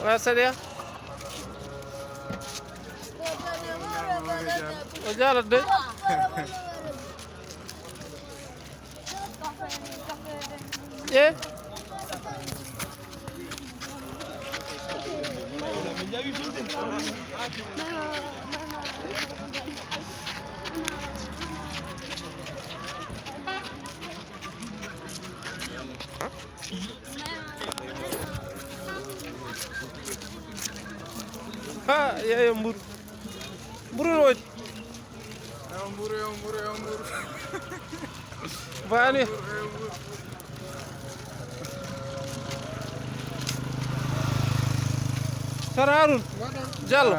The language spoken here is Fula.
Rasa dia. Oh, jalan deh. Ya. Ha, ya mburu. Mburu loit. Mburu. Vani. Sararun. Jalo.